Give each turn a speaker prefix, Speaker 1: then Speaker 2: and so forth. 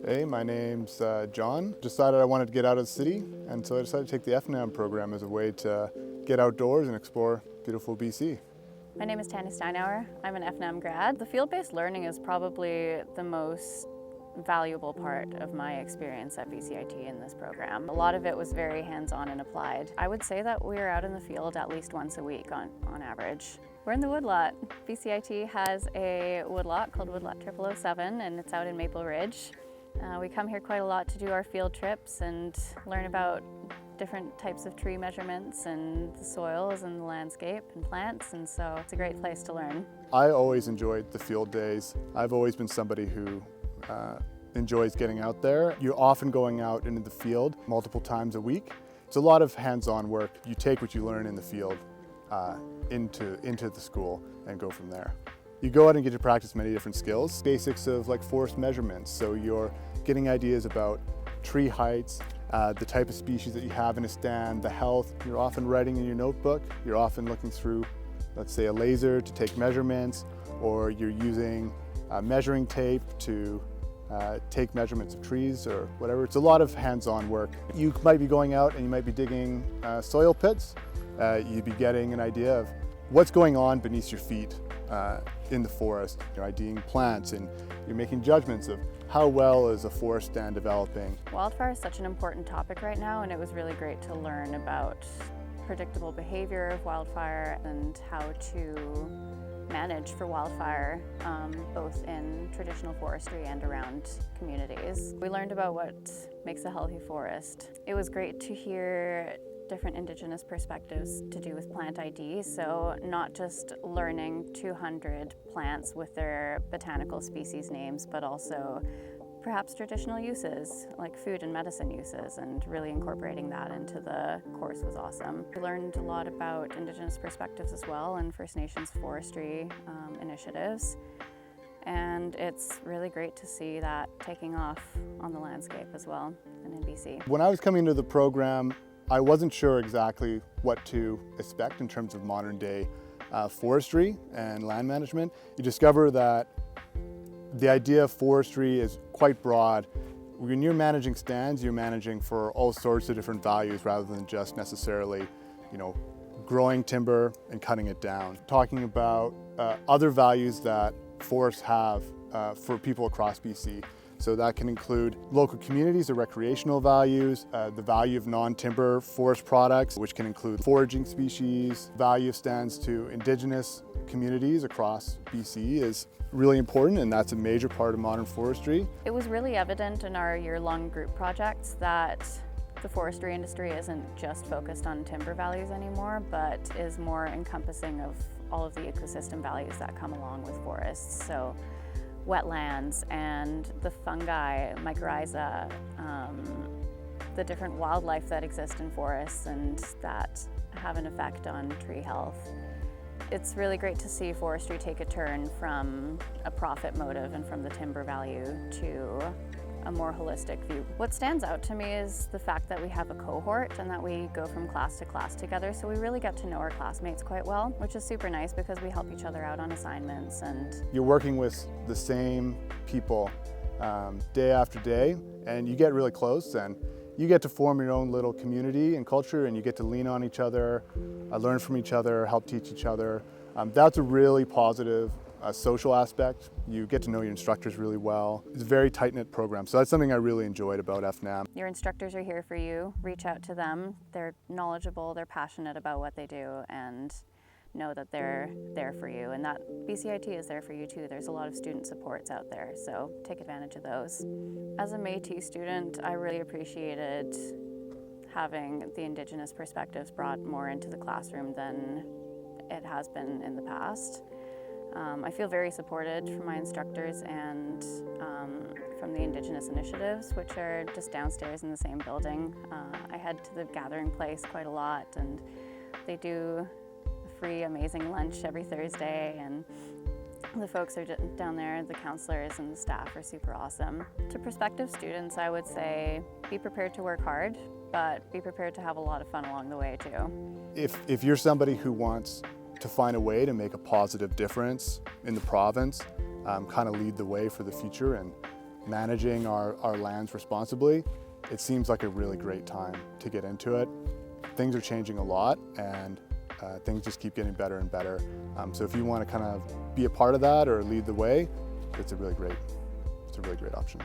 Speaker 1: Hey, my name's John. Decided I wanted to get out of the city, and so I decided to take the FNAM program as a way to get outdoors and explore beautiful BC.
Speaker 2: My name is Tanya Steinauer. I'm an FNAM grad. The field-based learning is probably the most valuable part of my experience at bcit in this program. A lot of it was very hands-on and applied. I would say that we're out in the field at least once a week on average. We're in the woodlot. bcit has a woodlot called Woodlot 0007, and it's out in Maple Ridge. We come here quite a lot to do our field trips and learn about different types of tree measurements and the soils and the landscape and plants, and so it's a great place to learn.
Speaker 1: I always enjoyed the field days. I've always been somebody who enjoys getting out there. You're often going out into the field multiple times a week. It's a lot of hands-on work. You take what you learn in the field into the school and go from there. You go out and get to practice many different skills. Basics of like forest measurements, so you're getting ideas about tree heights, the type of species that you have in a stand, the health. You're often writing in your notebook. You're often looking through, let's say, a laser to take measurements, or you're using measuring tape to take measurements of trees or whatever. It's a lot of hands-on work. You might be going out and you might be digging soil pits. You'd be getting an idea of what's going on beneath your feet in the forest. You're IDing plants and you're making judgments of how well is a forest stand developing.
Speaker 2: Wildfire is such an important topic right now, and it was really great to learn about predictable behavior of wildfire and how to manage for wildfire, both in traditional forestry and around communities. We learned about what makes a healthy forest. It was great to hear different Indigenous perspectives to do with plant ID, so not just learning 200 plants with their botanical species names, but also perhaps traditional uses like food and medicine uses, and really incorporating that into the course was awesome. We learned a lot about Indigenous perspectives as well and First Nations forestry initiatives, and it's really great to see that taking off on the landscape as well and in BC.
Speaker 1: When I was coming into the program, I wasn't sure exactly what to expect in terms of modern day forestry and land management. You discover that the idea of forestry is quite broad. When you're managing stands, you're managing for all sorts of different values rather than just necessarily, growing timber and cutting it down. Talking about other values that forests have for people across BC. So that can include local communities or recreational values, the value of non-timber forest products, which can include foraging species. Value of stands to Indigenous communities across BC is really important, and that's a major part of modern forestry.
Speaker 2: It was really evident in our year-long group projects that the forestry industry isn't just focused on timber values anymore, but is more encompassing of all of the ecosystem values that come along with forests. So wetlands and the fungi, mycorrhiza, the different wildlife that exist in forests and that have an effect on tree health. It's really great to see forestry take a turn from a profit motive and from the timber value to a more holistic view. What stands out to me is the fact that we have a cohort and that we go from class to class together, so we really get to know our classmates quite well, which is super nice because we help each other out on assignments. And
Speaker 1: you're working with the same people day after day, and you get really close, and you get to form your own little community and culture, and you get to lean on each other, learn from each other, help teach each other. That's a really positive social aspect. You get to know your instructors really well. It's a very tight-knit program, so that's something I really enjoyed about FNAM.
Speaker 2: Your instructors are here for you. Reach out to them. They're knowledgeable, they're passionate about what they do, and know that they're there for you, and that bcit is there for you too. There's a lot of student supports out there, so take advantage of those. As a Métis student, I really appreciated having the Indigenous perspectives brought more into the classroom than it has been in the past. I feel very supported from my instructors and from the Indigenous initiatives, which are just downstairs in the same building. I head to the gathering place quite a lot, and they do a free amazing lunch every Thursday, and the folks are down there, the counselors and the staff are super awesome. To prospective students, I would say be prepared to work hard, but be prepared to have a lot of fun along the way too.
Speaker 1: If you're somebody who wants to find a way to make a positive difference in the province, kind of lead the way for the future and managing our lands responsibly, it seems like a really great time to get into it. Things are changing a lot, and things just keep getting better and better. So if you want to kind of be a part of that or lead the way, it's a really great option.